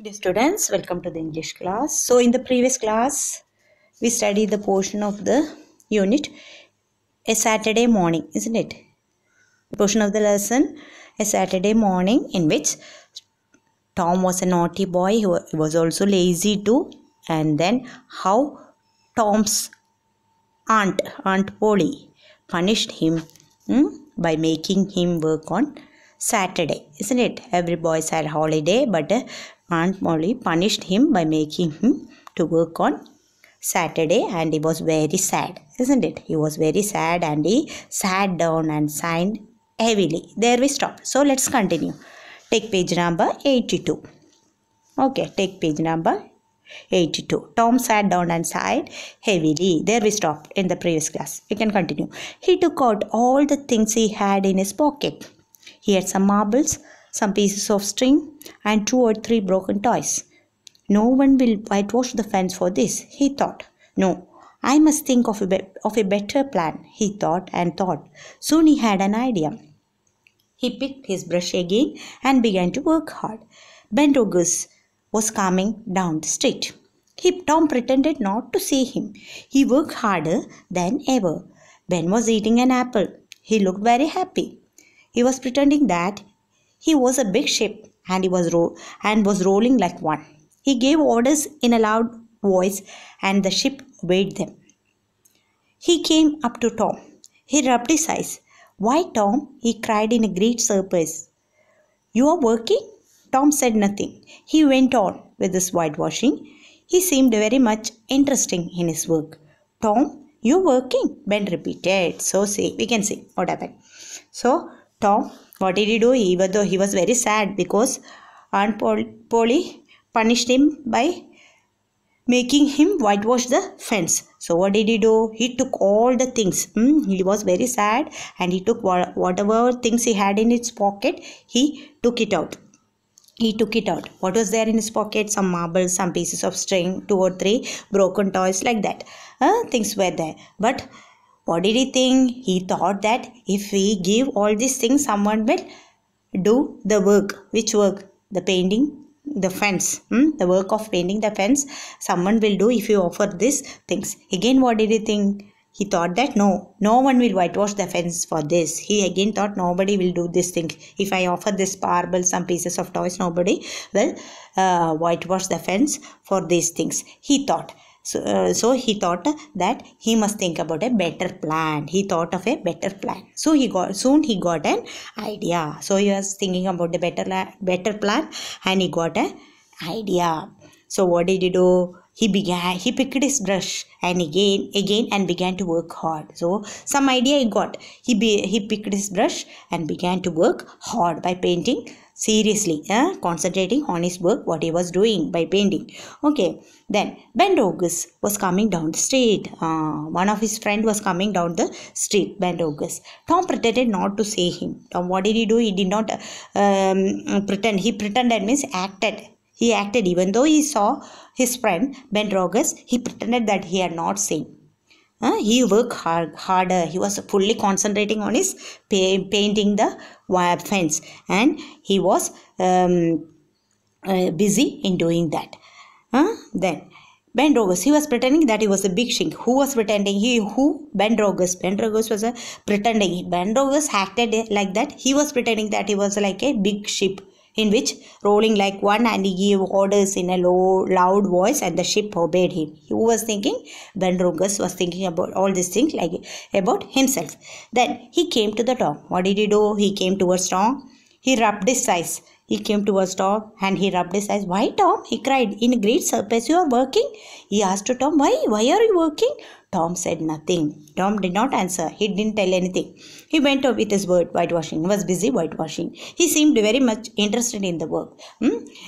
Dear students, welcome to the English class. So in the previous class, we studied the portion of the unit, a Saturday morning, isn't it? The portion of the lesson, a Saturday morning, in which Tom was a naughty boy, he was also lazy too, and then how Tom's Aunt Polly, punished him by making him work on Saturday, isn't it? Every boy had holiday, but Aunt Polly punished him by making him to work on Saturday, and he was very sad, isn't it? He was very sad and he sat down and sighed heavily. There we stop. So let's continue. Take page number 82. Okay, take page number 82. Tom sat down and sighed heavily. There we stopped in the previous class. We can continue. He took out all the things he had in his pocket. He had some marbles, some pieces of string, and 2 or 3 broken toys. No one will whitewash the fence for this, he thought. No, I must think of a better plan, he thought and thought. Soon he had an idea. He picked his brush again and began to work hard. Ben Rogers was coming down the street. Tom pretended not to see him. He worked harder than ever. Ben was eating an apple. He looked very happy. He was pretending that he was a big ship and was rolling like one. He gave orders in a loud voice and the ship obeyed them. He came up to Tom. He rubbed his eyes. "Why, Tom?" he cried in a great surprise. "You are working?" Tom said nothing. He went on with his whitewashing. He seemed very much interested in his work. "Tom, you're working?" Ben repeated. So we can see what happened. So Tom, what did he do? Even though he was very sad because Aunt Polly punished him by making him whitewash the fence. So what did he do? He took all the things. He was very sad and he took whatever things he had in his pocket. He took it out. What was there in his pocket? Some marbles, some pieces of string, 2 or 3 broken toys, like that. Things were there. But what did he think? He thought that if we give all these things, someone will do the work. Which work? The painting the fence. The work of painting the fence someone will do if you offer these things. Again, what did he think? He thought that no one will whitewash the fence for this. He again thought nobody will do this thing. If I offer this marble, some pieces of toys, nobody will whitewash the fence for these things. He thought. So he thought that he must think about a better plan. He thought of a better plan. So soon he got an idea. So he was thinking about the better plan and he got an idea. So what did he do? He picked his brush and again and began to work hard. So some idea he got. He picked his brush and began to work hard by painting seriously, concentrating on his work, what he was doing by painting. Okay, then Ben Rogers was coming down the street. One of his friend was coming down the street, Ben Rogers. Tom pretended not to see him. Tom, what did he do? He did not pretend. He pretended means acted. He acted even though he saw his friend Ben Rogers. He pretended that he had not seen. He worked harder. He was fully concentrating on his painting the fence, and he was busy in doing that. Then Ben Rogers, he was pretending that he was a big ship. Who was pretending? Ben Rogers. Ben Rogers was pretending. Ben Rogers acted like that. He was pretending that he was like a big ship in which rolling like one, and he gave orders in a loud voice and the ship obeyed him. Who was thinking? Ben Rogers was thinking about all these things like about himself. Then he came to the Tom. What did he do? He came towards Tom. He rubbed his eyes. He came towards Tom and he rubbed his eyes. "Why, Tom?" he cried in a great surprise. "You are working?" He asked to Tom. Why are you working?" Tom said nothing. Tom did not answer. He didn't tell anything. He went on with his work, whitewashing. He was busy whitewashing. He seemed very much interested in the work.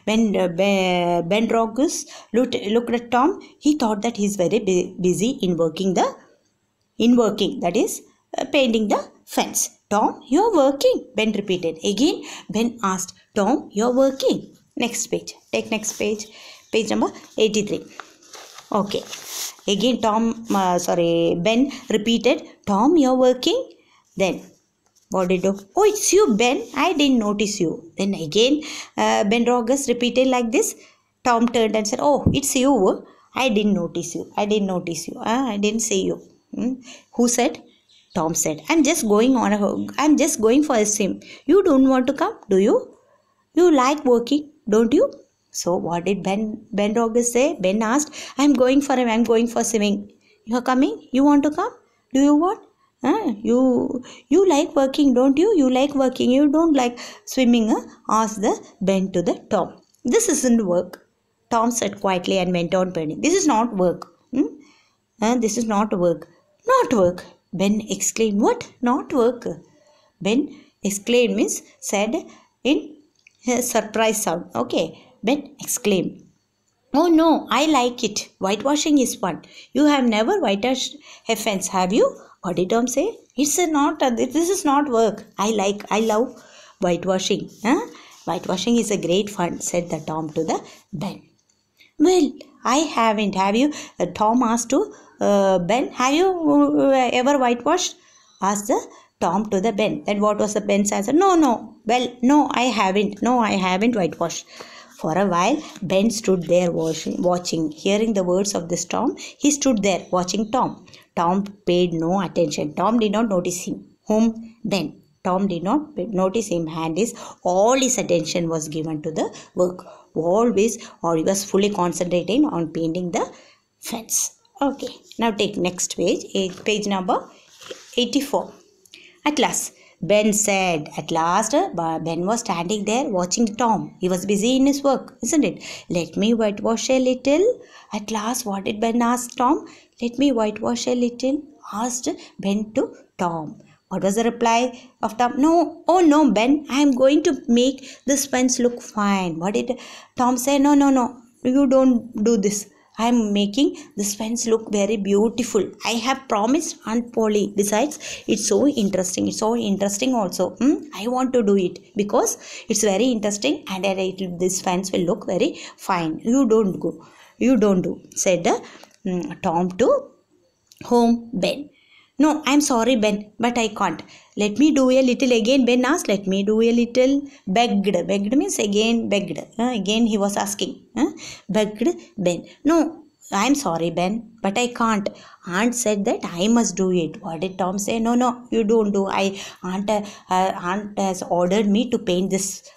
When Ben Rogers looked at Tom, he thought that he is very busy in working, that is, painting the fence. "Tom, you are working," Ben repeated. Again, Ben asked, "Tom, you are working?" Next page. Take next page. Page number 83. Okay. Again, Ben repeated, "Tom, you're working?" Then what did he do? "Oh, it's you, Ben. I didn't notice you." Then again, Ben Rogers repeated like this. Tom turned and said, "Oh, it's you. I didn't notice you. I didn't notice you. I didn't see you." Who said? Tom said, I'm just going for a swim. You don't want to come, do you? You like working, don't you? So what did Ben Rogers say? Ben asked, I'm going for swimming. You're coming? You want to come? Do you want? You like working, don't you? You like working. You don't like swimming, huh? Asked the Ben to the Tom. This isn't work. Tom said quietly and went on painting. This is not work. This is not work. Not work. Ben exclaimed. What? Not work? Ben exclaimed means said in a surprise sound. Okay. Ben exclaimed. Oh no, I like it. Whitewashing is fun. You have never whitewashed a fence, have you? What did Tom say? This is not work. I love whitewashing. Whitewashing is a great fun, said the Tom to the Ben. Well, I haven't. Have you? Tom asked to Ben. Have you ever whitewashed? Asked the Tom to the Ben. Then what was the Ben's answer? No. Well, no, I haven't. No, I haven't whitewashed. For a while, Ben stood there watching. Hearing the words of this Tom, he stood there watching Tom. Tom paid no attention. Tom did not notice him. Whom? Ben. Tom did not notice him, and all his attention was given to the work. He was fully concentrating on painting the fence. Okay, now take next page, page number 84. At last, Ben said. At last, Ben was standing there watching Tom. He was busy in his work, isn't it? Let me whitewash a little. At last, what did Ben ask Tom? Let me whitewash a little, asked Ben to Tom. What was the reply of Tom? No, oh no, Ben, I am going to make this fence look fine. What did Tom say? No, you don't do this. I am making this fence look very beautiful. I have promised Aunt Polly. Besides, it's so interesting. It's so interesting also. I want to do it because it's very interesting and this fence will look very fine. You don't do, said Tom to whom? Ben. No, I'm sorry, Ben, but I can't. Let me do a little again. Ben asked, let me do a little. Begged. Begged means again begged. Again he was asking. Begged Ben. No, I'm sorry, Ben, but I can't. Aunt said that I must do it. What did Tom say? No, you don't do. Aunt has ordered me to paint this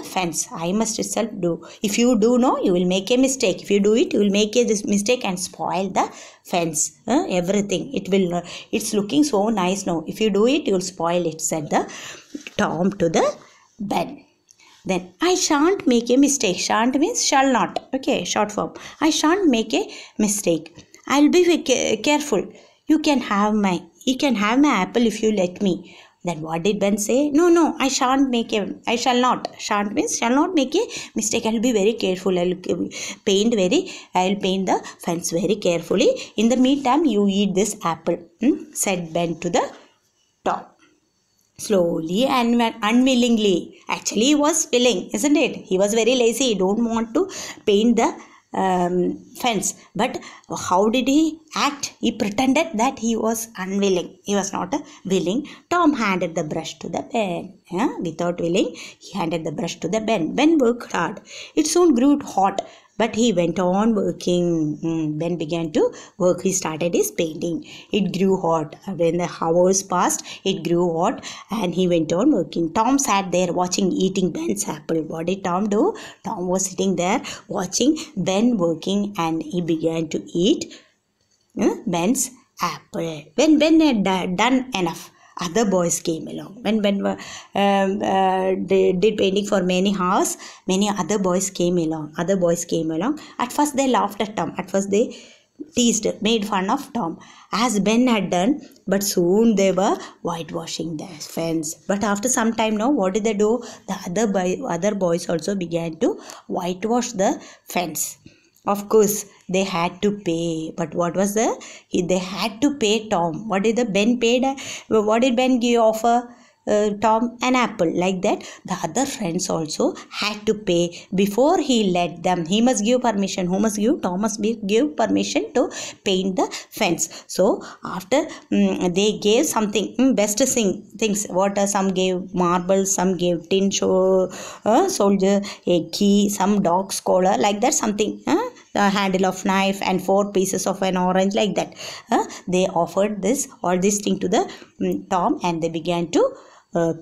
fence. I must itself do. If you do no, you will make a mistake. If you do it, you will make a mistake and spoil the fence. Everything. It's looking so nice now. If you do it, you will spoil it, said the Tom to the Ben. Then I shan't make a mistake. Shan't means shall not. Okay, short form. I shan't make a mistake. I'll be careful. You can have my apple if you let me. Then what did Ben say? No, I shall not. Shan't means shall not make a mistake. I'll be very careful. I'll paint the fence very carefully. In the meantime, you eat this apple, said Ben to the Tom. Slowly and unwillingly. Actually, he was willing, isn't it? He was very lazy. He don't want to paint the fence. But how did he act? He pretended that he was unwilling. He was not willing. Tom handed the brush to the Ben. Without willing, he handed the brush to the Ben. Ben worked hard. It soon grew hot. But he went on working. Ben began to work. He started his painting. It grew hot. When the hours passed, it grew hot and he went on working. Tom sat there eating Ben's apple. What did Tom do? Tom was sitting there watching Ben working and he began to eat Ben's apple. When Ben had done enough, other boys came along. When they did painting for many hours, many other boys came along. At first they laughed at Tom. At first they made fun of Tom, as Ben had done. But soon they were whitewashing the fence. But after some time now, what did they do? The other boys also began to whitewash the fence. Of course, they had to pay. But what was they had to pay Tom. What did Ben paid? What did Ben offer? Tom an apple. Like that, the other friends also had to pay before he let them. He must give permission. Who must give? Tom must give permission to paint the fence. So after they gave something, best things. What some gave marbles, some gave tin soldier, a key, some dog's collar, like that, something. A handle of knife and 4 pieces of an orange, like that. They offered this all this thing to the Tom, and they began to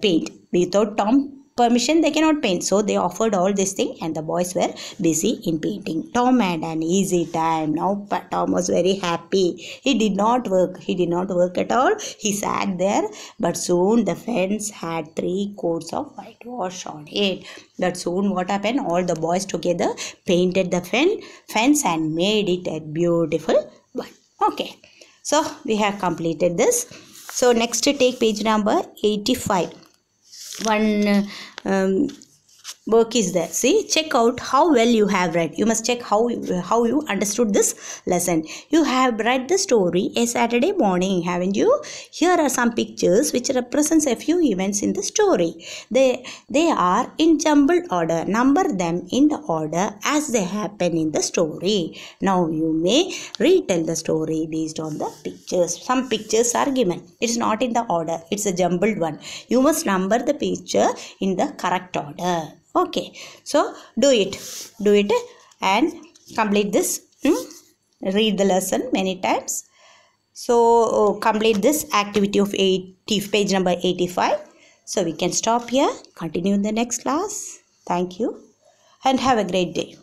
paint. Without Tom permission they cannot paint, so they offered all this thing, and the boys were busy in painting. Tom had an easy time now. Tom was very happy. He did not work at all. He sat there, but soon the fence had 3 coats of whitewash on it. But soon what happened? All the boys together painted the fence and made it a beautiful one. Okay, so we have completed this. So next, take page number 85. One work is there. See, check out how well you have read. You must check how you understood this lesson. You have read the story A Saturday Morning, haven't you? Here are some pictures which represents a few events in the story. They are in jumbled order. Number them in the order as they happen in the story. Now you may retell the story based on the pictures. Some pictures are given. It's not in the order. It's a jumbled one. You must number the picture in the correct order. Okay, so do it and complete this. Read the lesson many times. So complete this activity of page number 85. So we can stop here, continue in the next class. Thank you and have a great day.